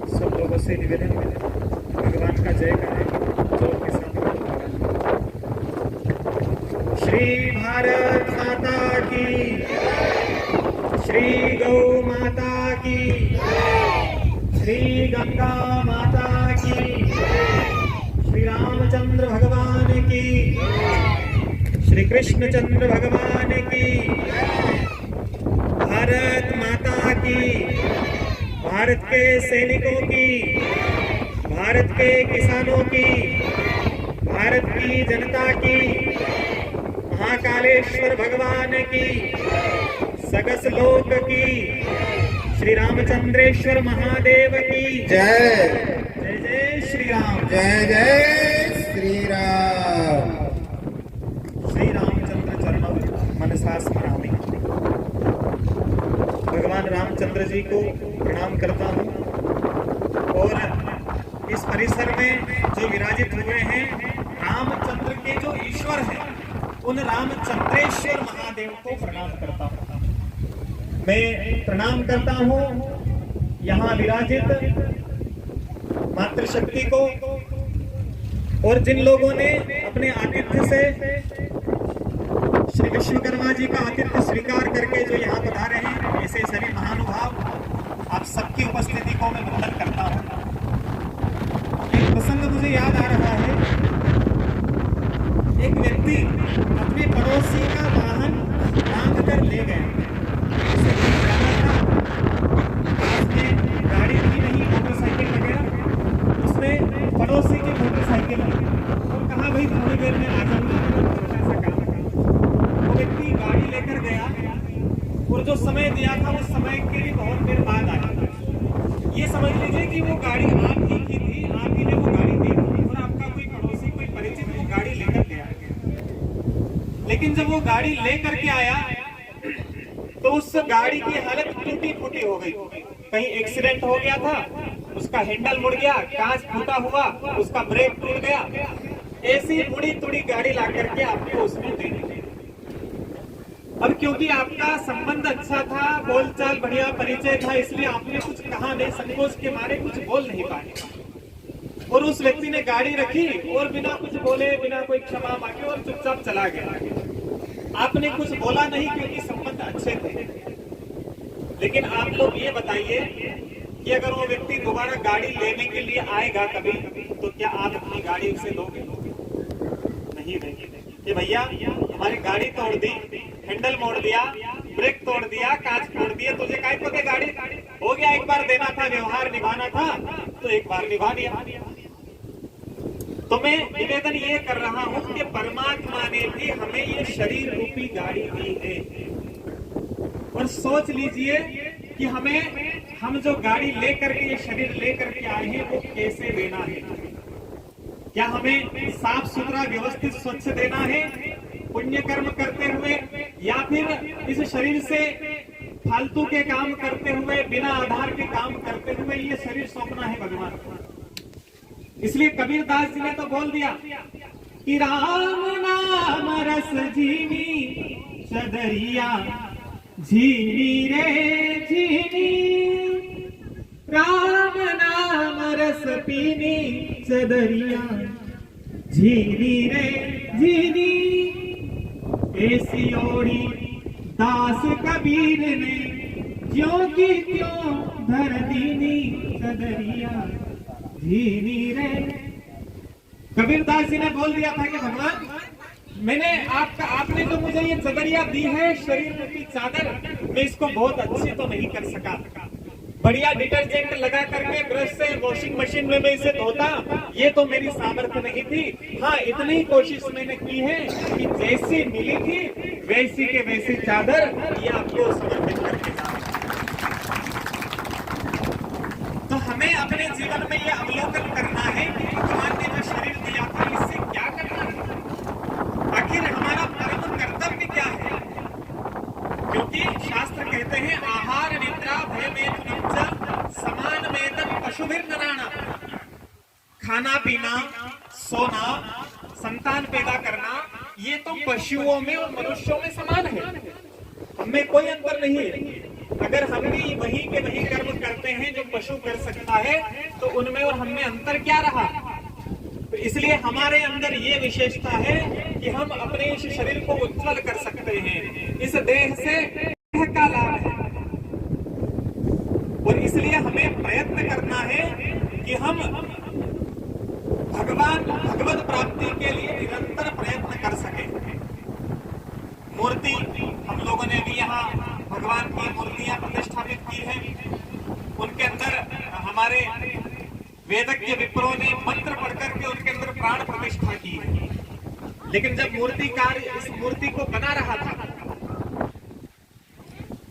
सब लोगों से निवेदन भगवान का जय करें जोर के साथ। श्री भारत माता की, श्री गौ माता की, श्री गंगा माता की, श्री रामचंद्र भगवान की, श्री कृष्णचंद्र भगवान की, भारत माता की, भारत के सैनिकों की, भारत के किसानों की, भारत की जनता की, महाकालेश्वर भगवान की, सगस लोक की, श्री रामचंद्रेश्वर महादेव की जय। जय जय श्री राम, जय जय श्री राम। श्री रामचंद्र चरणों मनसा स्मरामि। भगवान रामचंद्र जी को प्रणाम करता हूँ और इस परिसर में जो विराजित हुए हैं रामचंद्र के जो ईश्वर हैं उन रामचंद्रेश्वर महादेव को प्रणाम करता हूँ। मैं प्रणाम करता हूँ यहाँ विराजित मातृशक्ति को और जिन लोगों ने अपने आतिथ्य से श्री विश्वकर्मा जी का आतिथ्य स्वीकार करके जो यहाँ पधारे हैं, ऐसे सभी महानुभाव आप सबकी उपस्थिति को मैं वंदन करता हूँ। एक प्रसंग मुझे याद आ रहा है। एक व्यक्ति अपने पड़ोसी का वाहन बांध कर ले गए। ऐसे ही जाना था, पास में गाड़ी थी नहीं, मोटरसाइकिल वगैरह। उसने पड़ोसी की मोटरसाइकिल ली और कहा भाई थोड़ी देर में आ जाऊंगा, छोटा सा काम था। वो व्यक्ति गाड़ी लेकर गया और जो समय दिया था उस समय के लिए बहुत देर बाद आया। ये समझ लीजिए कि वो गाड़ी आप ही की थी, आप ही ने वो गाड़ी दी और आपका कोई पड़ोसी कोई परिचित वो गाड़ी लेकर गया। लेकिन जब वो गाड़ी लेकर के आया तो उस गाड़ी की हालत टूटी फूटी हो गई। कहीं एक्सीडेंट हो गया था, उसका हैंडल मुड़ गया, कांच फूटा हुआ, उसका ब्रेक टूट गया। ऐसी मुड़ी तुड़ी गाड़ी ला करके आपको उसमें दे दी। अब क्योंकि आपका संबंध अच्छा था, बोलचाल बढ़िया, परिचय था, इसलिए आपने कुछ कहा नहीं, संकोच के मारे कुछ बोल नहीं पाए और उस व्यक्ति ने गाड़ी रखी और बिना कुछ बोले, बिना कोई क्षमा मांगे और चुपचाप चला गया। आपने कुछ बोला नहीं क्योंकि संबंध अच्छे थे। लेकिन आप लोग ये बताइए कि अगर वो व्यक्ति दोबारा गाड़ी लेने के लिए आएगा कभी, तो क्या आप अपनी गाड़ी उसे दोगे? नहीं देंगे कि भैया हमारी गाड़ी तोड़ दी, हैंडल मोड़ दिया, ब्रेक तोड़ दिया, कांच फोड़ दिया, तुझे काय को के गाड़ी हो गया, एक बार देना था, व्यवहार निभाना था तो एक बार निभा दिया। तो मैं निवेदन ये कर रहा हूं कि परमात्मा ने भी हमें ये शरीर रूपी गाड़ी दी है और सोच लीजिए कि हम जो गाड़ी लेकर के, ये शरीर लेकर के आए हैं, वो कैसे देना है। क्या हमें साफ सुथरा व्यवस्थित स्वच्छ देना है पुण्य कर्म करते हुए, या फिर इस शरीर से फालतू के काम करते हुए, बिना आधार के काम करते हुए ये शरीर सौंपना है भगवान को। इसलिए कबीर दास जी ने तो बोल दिया कि राम नाम रस झीनी चदरिया झीनी रे झीनी, राम नाम रस पीनी चदरिया झीनी रे झीनी। ऐसी ओढ़ी दास कबीर ने ज्यों की त्यों धर दीनी चदरिया झीनी रे। कबीर दास जी ने बोल दिया था कि भगवान मैंने आपने जो मुझे ये चदरिया दी है, शरीर रूपी चादर, मैं इसको बहुत अच्छी तो नहीं कर सका। बढ़िया डिटर्जेंट लगा करके ब्रश से वॉशिंग मशीन में मैं इसे धोता, ये तो मेरी सामर्थ्य नहीं थी। हाँ, इतनी ही कोशिश मैंने की है कि जैसी मिली थी वैसी के वैसी चादर ये आपको समर्पित करके जाऊं। तो हमें अपने जीवन में ये अवलोकन करना है कि भगवान ने जो शरीर दिया था इससे क्या करना है, आखिर हमारा परम कर्तव्य क्या है। क्योंकि शास्त्र कहते हैं आहार निद्रा भयमेव समान वेदन पशुभिर नराणा। खाना पीना, सोना, संतान पैदा करना, ये तो पशु पशुओं में और मनुष्यों में समान है, हमें कोई अंतर नहीं है। अगर हम भी वही के वही कर्म करते हैं जो पशु कर सकता है, तो उनमें और हमें अंतर क्या रहा। तो इसलिए हमारे अंदर ये विशेषता है कि हम अपने इस शरीर को उज्ज्वल कर सकते हैं, इस देह से देह का लाभ है। और इसलिए हमें प्रयत्न करना है कि हम भगवत प्राप्ति के लिए निरंतर प्रयत्न कर सकें। मूर्ति हम लोगों ने भी यहाँ भगवान की मूर्तियां प्रतिष्ठापित की हैं, उनके अंदर हमारे वेदज्ञ विप्रों ने मंत्र पढ़ करके उनके अंदर प्राण प्रतिष्ठा की है। लेकिन जब मूर्तिकार इस मूर्ति को बना रहा था,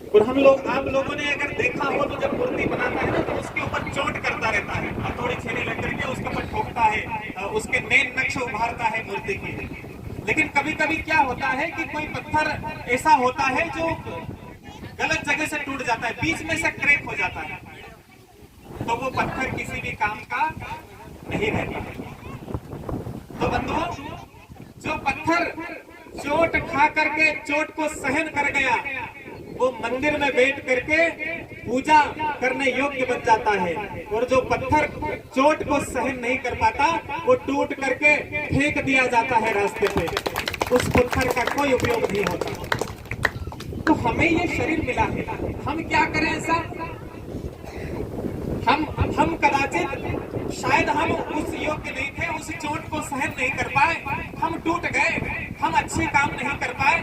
और आप लोगों ने अगर देखा हो तो जब मूर्ति बनाता है ना, तो उसके ऊपर चोट करता रहता है, हथौड़ी छेनी लग करके उसके ऊपर ठोकता है, उसके मेन नक्श उभारता है मूर्ति की। लेकिन कभी कभी क्या होता है कि कोई पत्थर ऐसा होता है जो गलत जगह से टूट जाता है, बीच में से क्रैक हो जाता है, तो वो पत्थर किसी भी काम का नहीं रहता। तो बंधुओं, जो पत्थर चोट खा करके चोट को सहन कर गया, वो मंदिर में बैठ करके पूजा करने योग्य बन जाता है। और जो पत्थर चोट को सहन नहीं कर पाता, वो टूट करके फेंक दिया जाता है रास्ते पे, उस पत्थर का कोई उपयोग नहीं होता। तो हमें ये शरीर मिला है, हम क्या करें ऐसा? हम कदाचित शायद हम उस योग्य नहीं थे, उस चोट को सहन नहीं कर पाए, हम टूट गए, हम अच्छे काम नहीं कर पाए।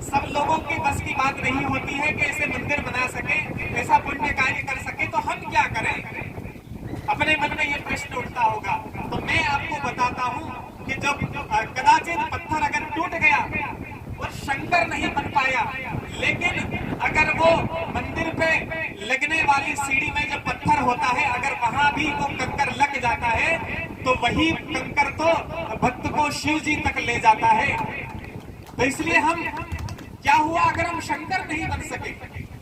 सब लोगों की बस की बात नहीं होती है कि ऐसे मंदिर बना सके, ऐसा पुण्य कार्य कर सके, तो हम क्या करें? अपने मन में ये प्रश्न उठता होगा। तो मैं आपको बताता हूँ कि जब कदाचित पत्थर अगर टूट गया और शंकर नहीं बन पाया, लेकिन अगर वो मंदिर पे लगने वाली सीढ़ी में जो पत्थर होता है, अगर वहां भी वो कंकर लग जाता है, तो वही कंकर तो भक्त को शिव जी तक ले जाता है। तो इसलिए हम क्या हुआ अगर हम शंकर नहीं बन सके,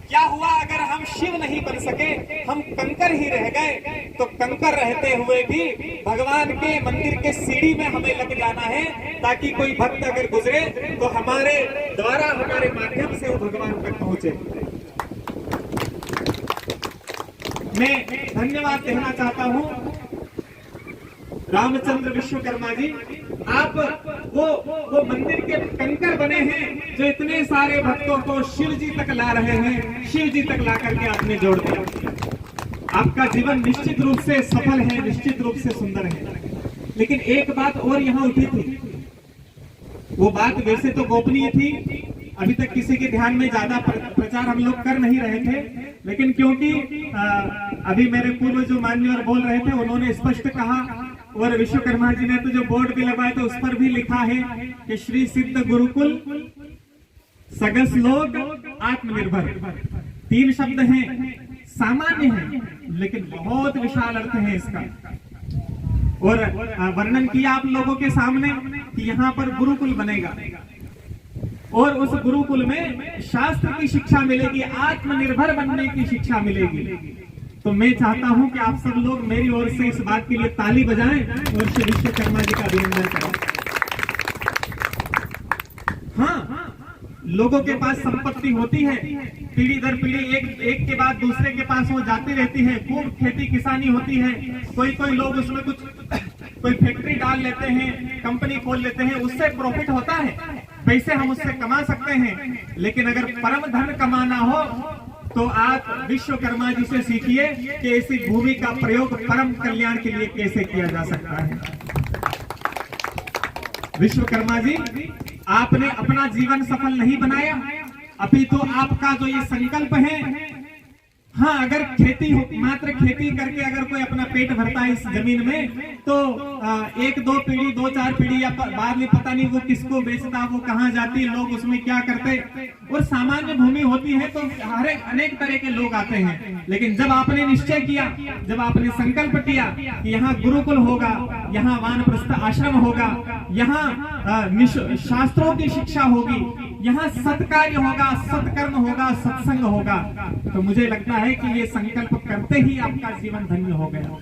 क्या हुआ अगर हम शिव नहीं बन सके, हम कंकर ही रह गए। तो कंकर रहते हुए भी भगवान के मंदिर के सीढ़ी में हमें लग जाना है, ताकि कोई भक्त अगर गुजरे तो हमारे द्वारा, हमारे माध्यम से वो भगवान तक पहुंचे। मैं धन्यवाद कहना चाहता हूं रामचंद्र विश्वकर्मा जी, आप वो मंदिर के कंकर बने हैं जो इतने सारे भक्तों को शिव जी तक ला रहे हैं, शिव जी तक ला करके आपने जोड़ दिया। आपका जीवन निश्चित रूप से सफल है, निश्चित रूप से सुंदर है। लेकिन एक बात और यहाँ उठी थी, वो बात वैसे तो गोपनीय थी, अभी तक किसी के ध्यान में ज्यादा प्रचार हम लोग कर नहीं रहे थे, लेकिन क्योंकि अभी मेरे पूर्व जो मान्यवर बोल रहे थे, उन्होंने स्पष्ट कहा, और विश्वकर्मा जी ने तो जो बोर्ड भी लगाया तो उस पर भी लिखा है कि श्री सिद्ध गुरुकुल सगस लोग आत्मनिर्भर। 3 शब्द हैं, सामान्य हैं, लेकिन बहुत विशाल अर्थ है इसका। और वर्णन किया आप लोगों के सामने कि यहाँ पर गुरुकुल बनेगा, और उस गुरुकुल में शास्त्र की शिक्षा मिलेगी, आत्मनिर्भर बनने की शिक्षा मिलेगी। तो मैं चाहता हूं कि आप सब लोग मेरी ओर से इस बात के लिए ताली बजाएं और श्री विश्वकर्मा जी का अभिनंदन करें। हाँ, लोगों के पास संपत्ति होती है, पीढ़ी दर पीढ़ी एक के बाद दूसरे के पास वो जाती रहती है, खूब खेती किसानी होती है, कोई लोग उसमें कोई फैक्ट्री डाल लेते हैं, कंपनी खोल लेते हैं, उससे प्रॉफिट होता है, पैसे हम उससे कमा सकते हैं। लेकिन अगर परम धन कमाना हो तो आप विश्वकर्मा जी से सीखिए कि ऐसी भूमि का प्रयोग परम कल्याण के लिए कैसे किया जा सकता है। विश्वकर्मा जी, आपने अपना जीवन सफल नहीं बनाया, अभी तो आपका जो ये संकल्प है, हाँ, अगर खेती हो, मात्र खेती करके अगर कोई अपना पेट भरता है इस जमीन में, तो 1-2 पीढ़ी, 2-4 पीढ़ी या बाद में पता नहीं वो किसको बेचता, वो कहाँ जाती, लोग उसमें क्या करते। और सामान्य भूमि होती है तो अनेक तरह के लोग आते हैं। लेकिन जब आपने निश्चय किया, जब आपने संकल्प किया कि यहाँ गुरुकुल होगा, यहाँ वानप्रस्थ आश्रम होगा, यहाँ शास्त्रों की शिक्षा होगी, यहाँ सत्कार्य होगा, सत्कर्म होगा, सत्संग होगा, तो मुझे लगता है कि ये संकल्प करते ही आपका जीवन धन्य हो गया,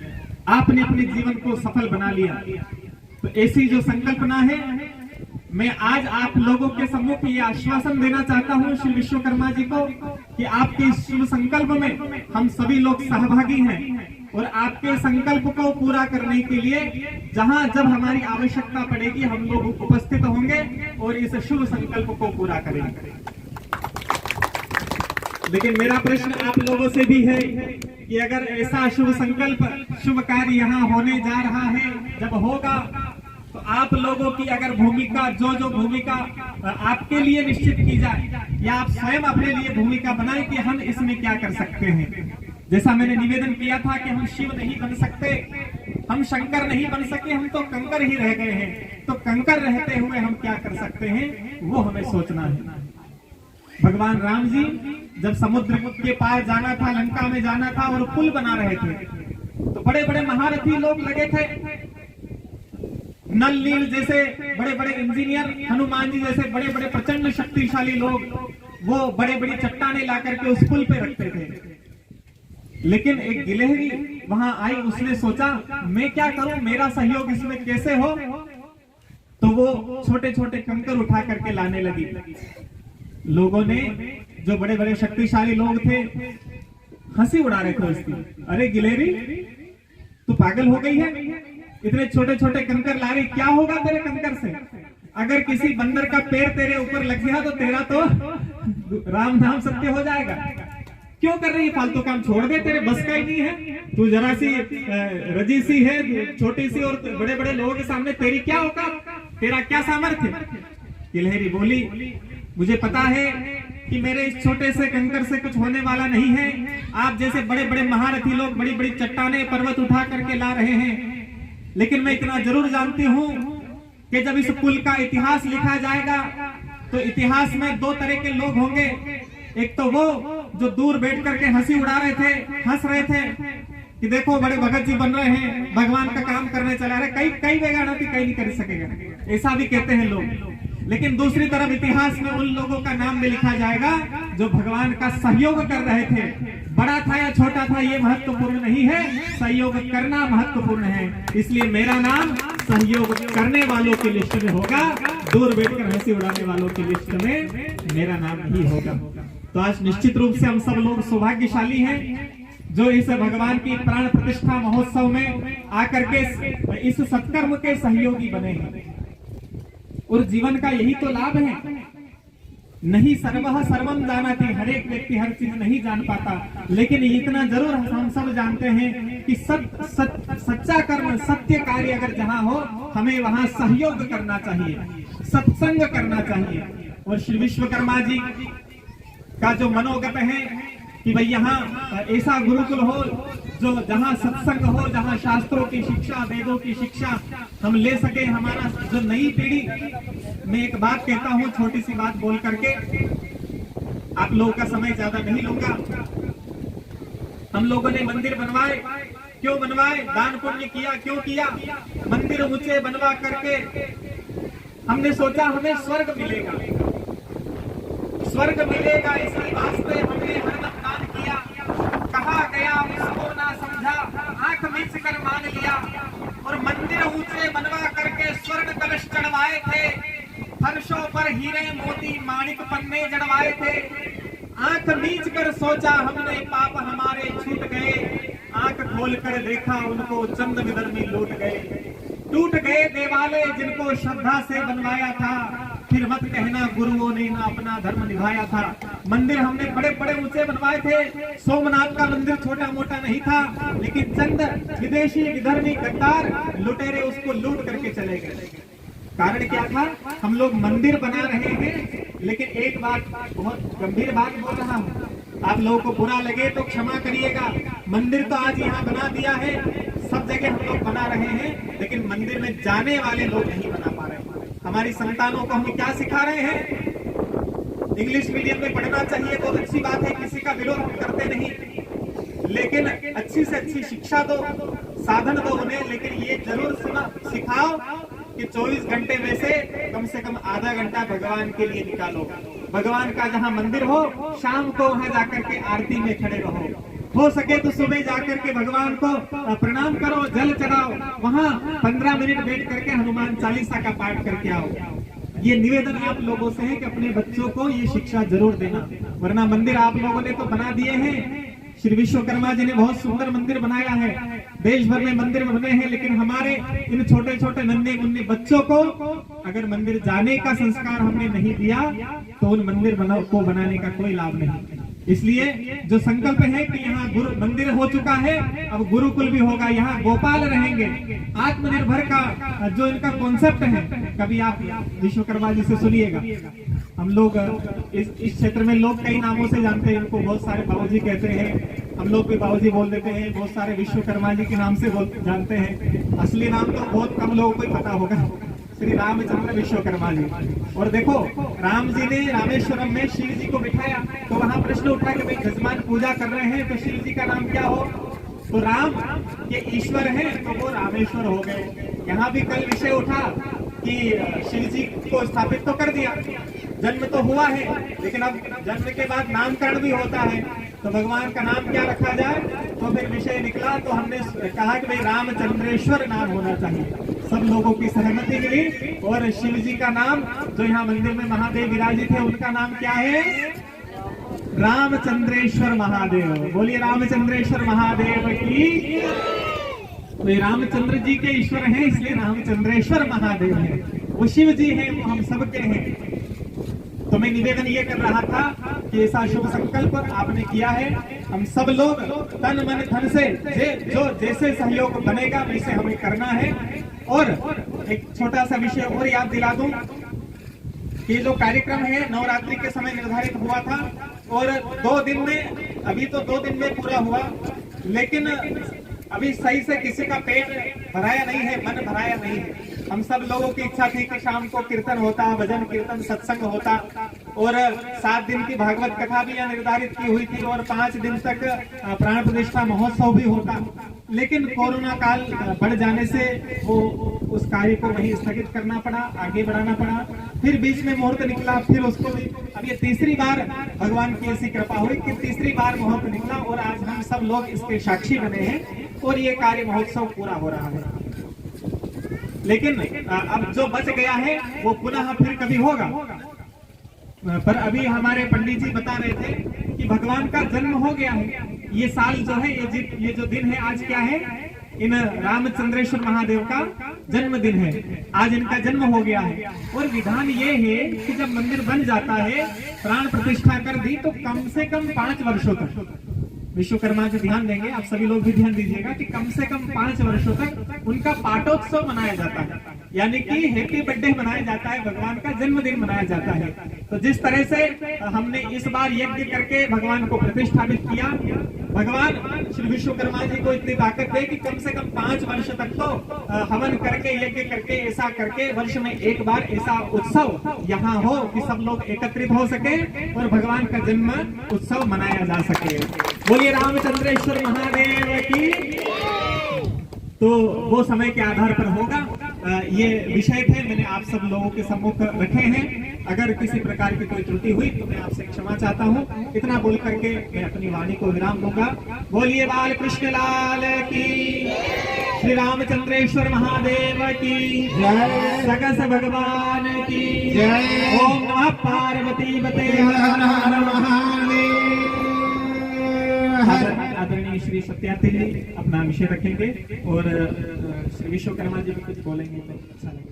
आपने अपने जीवन को सफल बना लिया। तो ऐसी जो संकल्पना है, मैं आज आप लोगों के सम्मुख ये आश्वासन देना चाहता हूँ श्री विश्वकर्मा जी को कि आपके इस शुभ संकल्प में हम सभी लोग सहभागी हैं और आपके संकल्प को पूरा करने के लिए जहां जब हमारी आवश्यकता पड़ेगी हम लोग उपस्थित होंगे और इस शुभ संकल्प को पूरा करेंगे। लेकिन मेरा प्रश्न आप लोगों से भी है कि अगर ऐसा शुभ संकल्प, शुभ कार्य यहाँ होने जा रहा है, जब होगा तो आप लोगों की अगर भूमिका, जो भूमिका आपके लिए निश्चित की जाए या आप स्वयं अपने लिए भूमिका बनाएं कि हम इसमें क्या कर सकते हैं। जैसा मैंने निवेदन किया था कि हम शिव नहीं बन सकते, हम शंकर नहीं बन सके, हम तो कंकर ही रह गए हैं, तो कंकर रहते हुए हम क्या कर सकते हैं वो हमें सोचना है। भगवान राम जी जब समुद्र के पार जाना था, लंका में जाना था और पुल बना रहे थे, तो बड़े बड़े महारथी लोग लगे थे, नल नील जैसे बड़े बड़े इंजीनियर, हनुमान जी जैसे बड़े बड़े प्रचंड शक्तिशाली लोग वो बड़े बड़ी चट्टाने ला करके उस पुल पे रखते थे। लेकिन एक गिलहरी वहां आई, उसने सोचा मैं क्या करूं, मेरा सहयोग इसमें कैसे हो, तो वो छोटे छोटे कंकर उठा करके लाने लगी। लोगों ने, जो बड़े बड़े शक्तिशाली लोग थे, हंसी उड़ा रहे थे उसकी। अरे गिलहरी तू पागल हो गई है, इतने छोटे छोटे कंकर ला रही, क्या होगा तेरे कंकर से? अगर किसी बंदर का पैर तेरे ऊपर लग गया तो तेरा तो राम नाम सत्य हो जाएगा। क्यों कर रही है फालतू काम, छोड़ दे, तेरे बस का ही नहीं है, तू जरा सी रजी सी है, छोटी सी, और बड़े बड़े लोगों के सामने तेरी क्या औकात, तेरा क्या सामर्थ्य। गिलहरी बोली मुझे पता है कि मेरे इस छोटे से कंकर से कुछ होने वाला नहीं है, आप जैसे बड़े बड़े महारथी लोग बड़ी बड़ी चट्टाने पर्वत उठा करके ला रहे हैं, लेकिन मैं इतना जरूर जानती हूँ कि जब इस पुल का इतिहास लिखा जाएगा तो इतिहास में दो तरह के लोग होंगे। एक तो वो जो दूर बैठ करके हंसी उड़ा रहे थे, हंस रहे थे कि देखो बड़े भगत जी बन रहे हैं, भगवान का काम करने चला रहे, कई बेगाना थी, कहीं नहीं कर सकेगा, ऐसा भी कहते हैं लोग। लेकिन दूसरी तरफ इतिहास में उन लोगों का नाम भी लिखा जाएगा जो भगवान का सहयोग कर रहे थे। बड़ा था या छोटा था ये महत्वपूर्ण नहीं है, सहयोग करना महत्वपूर्ण है। इसलिए मेरा नाम सहयोग करने वालों की लिस्ट में होगा, दूर बैठकर हंसी उड़ाने वालों की लिस्ट में मेरा नाम नहीं होगा। तो आज निश्चित रूप से हम सब लोग सौभाग्यशाली हैं जो इस भगवान की प्राण प्रतिष्ठा महोत्सव में आकर के इस सत्कर्म के सहयोगी बने हैं। और जीवन का यही तो लाभ है, नहीं सर्वः सर्वम जानाति, हर एक व्यक्ति हर चीज नहीं जान पाता, लेकिन इतना जरूर हम सब जानते हैं कि सच्चा कर्म, सत्य कार्य अगर जहां हो, हमें वहां सहयोग करना चाहिए, सत्संग करना चाहिए। और श्री विश्वकर्मा जी का जो मनोगत है कि भाई यहाँ ऐसा गुरुकुल हो जो जहाँ सत्संग हो, जहाँ शास्त्रों की शिक्षा, वेदों की शिक्षा हम ले सके, हमारा जो नई पीढ़ी। मैं एक बात कहता हूँ, छोटी सी बात बोल करके, आप लोगों का समय ज्यादा नहीं लूंगा। हम लोगों ने मंदिर बनवाए, क्यों बनवाए? दान पुण्य किया, क्यों किया? मंदिर ऊंचे बनवा करके हमने सोचा हमें स्वर्ग मिलेगा, स्वर्ग मिलेगा, इसी वास्ते हमने हरदम दान किया। कहा गया इसको ना समझा, आंख मीच कर मान लिया। और मंदिर ऊंचे बनवा करके स्वर्ग कलश चढ़वाए थे, फर्शों पर हीरे मोती माणिक पन्ने जड़वाए थे। आंख मीच कर सोचा हमने पाप हमारे छूट गए, आंख खोल कर देखा उनको चंद विधर्मी लूट गए। टूट गए देवालय जिनको श्रद्धा से बनवाया था, फिर मत कहना गुरुओं ने ना अपना धर्म निभाया था। मंदिर हमने बड़े बड़े ऊंचे बनवाए थे, सोमनाथ का मंदिर छोटा मोटा नहीं था, लेकिन चंद विदेशी विधर्मी गद्दार लुटेरे उसको लूट करके चले गए। कारण क्या था? हम लोग मंदिर बना रहे हैं, लेकिन एक बात, बहुत गंभीर बात बोल रहा हूँ, आप लोगों को बुरा लगे तो क्षमा करिएगा। मंदिर तो आज यहाँ बना दिया है, सब जगह हम लोग बना रहे हैं, लेकिन मंदिर में जाने वाले लोग नहीं बना पा रहे। हमारी संतानों को हम क्या सिखा रहे हैं? इंग्लिश मीडियम में पढ़ना चाहिए, बहुत अच्छी बात है, किसी का विरोध हम करते नहीं, लेकिन अच्छी से अच्छी शिक्षा दो, साधन दो उन्हें। लेकिन ये जरूर सिखाओ कि 24 घंटे में से कम आधा घंटा भगवान के लिए निकालो। भगवान का जहाँ मंदिर हो, शाम को वहां जाकर के आरती में खड़े रहो, हो सके तो सुबह जाकर के भगवान को प्रणाम करो, जल चढ़ाओ, वहां 15 मिनट बैठ करके हनुमान चालीसा का पाठ करके आओ। ये निवेदन आप लोगों से है कि अपने बच्चों को ये शिक्षा जरूर देना, वरना मंदिर आप लोगों ने तो बना दिए हैं। श्री विश्वकर्मा जी ने बहुत सुंदर मंदिर बनाया है, देश भर में मंदिर बने हैं, लेकिन हमारे इन छोटे छोटे नन्हे मुन्ने बच्चों को अगर मंदिर जाने का संस्कार हमने नहीं दिया तो उन मंदिर को बनाने का कोई लाभ नहीं। इसलिए जो संकल्प है कि यहाँ गुरु मंदिर हो चुका है, अब गुरुकुल भी होगा, यहाँ गोपाल रहेंगे। आत्मनिर्भर का जो इनका कॉन्सेप्ट है, कभी आप विश्वकर्मा जी से सुनिएगा। हम लोग इस क्षेत्र में लोग कई नामों से जानते हैं इनको, बहुत सारे बाबूजी कहते हैं, हम लोग भी बाबूजी बोल देते हैं, बहुत सारे विश्वकर्मा जी के नाम से जानते हैं। असली नाम तो बहुत कम लोगों को पता होगा, श्री रामचंद्र विश्वकर्मा जी। और देखो, राम जी ने रामेश्वरम में शिव जी को बिठाया, तो वहां प्रश्न उठा कि भाई जजमान पूजा कर रहे हैं तो शिव जी का नाम क्या हो? तो राम ये ईश्वर है तो वो रामेश्वर हो गए। यहाँ भी कल विषय उठा कि शिव जी को स्थापित तो कर दिया, जन्म तो हुआ है, लेकिन अब जन्म के बाद नामकरण भी होता है, तो भगवान का नाम क्या रखा जाए? तो फिर विषय निकला, तो हमने कहा कि भाई रामचंद्रेश्वर नाम होना चाहिए। सब लोगों की सहमति मिली और शिव जी का नाम, जो यहाँ मंदिर में महादेव विराजित है, उनका नाम क्या है? रामचंद्रेश्वर महादेव। बोलिए रामचंद्रेश्वर महादेव की। तो रामचंद्र जी के ईश्वर हैं, इसलिए रामचंद्रेश्वर महादेव है। वो शिव जी हैं, वो हम सबके हैं। तो मैं निवेदन ये कर रहा था कि ऐसा शुभ संकल्प आपने किया है, हम सब लोग तन मन धन से जो जैसे सहयोग बनेगा वैसे हमें करना है। और एक छोटा सा विषय और याद दिला दूं कि जो कार्यक्रम है नवरात्रि के समय निर्धारित हुआ था, और 2 दिन में, अभी तो 2 दिन में पूरा हुआ, लेकिन अभी सही से किसी का पेट भराया नहीं है, मन भराया नहीं है। हम सब लोगों की इच्छा थी कि शाम को कीर्तन होता, भजन कीर्तन सत्संग होता, और 7 दिन की भागवत कथा भी यहाँ निर्धारित की हुई थी, और 5 दिन तक प्राण प्रतिष्ठा महोत्सव भी होता। लेकिन कोरोना काल बढ़ जाने से वो उस कार्य को वहीं स्थगित करना पड़ा, आगे बढ़ाना पड़ा। फिर बीच में मुहूर्त निकला, फिर उसको भी, अब ये तीसरी बार भगवान की ऐसी कृपा हुई कि तीसरी बार मुहूर्त निकला, और आज हम सब लोग इसके साक्षी बने हैं और ये कार्य महोत्सव पूरा हो रहा है। लेकिन अब जो बच गया है वो पुनः फिर कभी होगा। पर अभी हमारे पंडित जी बता रहे थे कि भगवान का जन्म हो गया है। ये साल जो है, ये जो दिन है, आज क्या है? इन रामचंद्रेश्वर महादेव का जन्म दिन है। आज इनका जन्म हो गया है, और विधान ये है कि जब मंदिर बन जाता है, प्राण प्रतिष्ठा कर दी, तो कम से कम 5 वर्षों तक विश्वकर्मा जी ध्यान देंगे, आप सभी लोग भी ध्यान दीजिएगा कि कम से कम 5 वर्षों तक उनका पाठोत्सव मनाया जाता है, यानी कि हैप्पी बर्थडे मनाया जाता है, भगवान का जन्मदिन मनाया जाता है। तो जिस तरह से हमने इस बार यज्ञ करके भगवान को प्रतिष्ठापित किया, भगवान श्री विश्वकर्मा जी को इतनी ताकत है कि कम से कम 5 वर्ष तक तो हवन करके, यज्ञ करके, ऐसा करके वर्ष में एक बार ऐसा उत्सव यहाँ हो कि सब लोग एकत्रित हो सके और भगवान का जन्म उत्सव मनाया जा सके। बोलिए रामचंद्रेश्वर महादेव की। तो वो समय के आधार पर होगा। ये विषय थे, मैंने आप सब लोगों के सम्मुख रखे हैं। अगर किसी प्रकार की कोई त्रुटि हुई तो मैं आपसे क्षमा चाहता हूँ। इतना बोल करके मैं अपनी वाणी को विराम दूंगा। बोलिए बाल कृष्ण लाल की, श्री रामचंद्रेश्वर महादेव की जय, सगस भगवान की जय। ओम नमः पार्वती बते हर हर महादेव। आदरणीय श्री सत्यार्थी जी अपना विषय रखेंगे और श्री विश्वकर्मा जी भी कुछ बोलेंगे तो अच्छा लगेगा।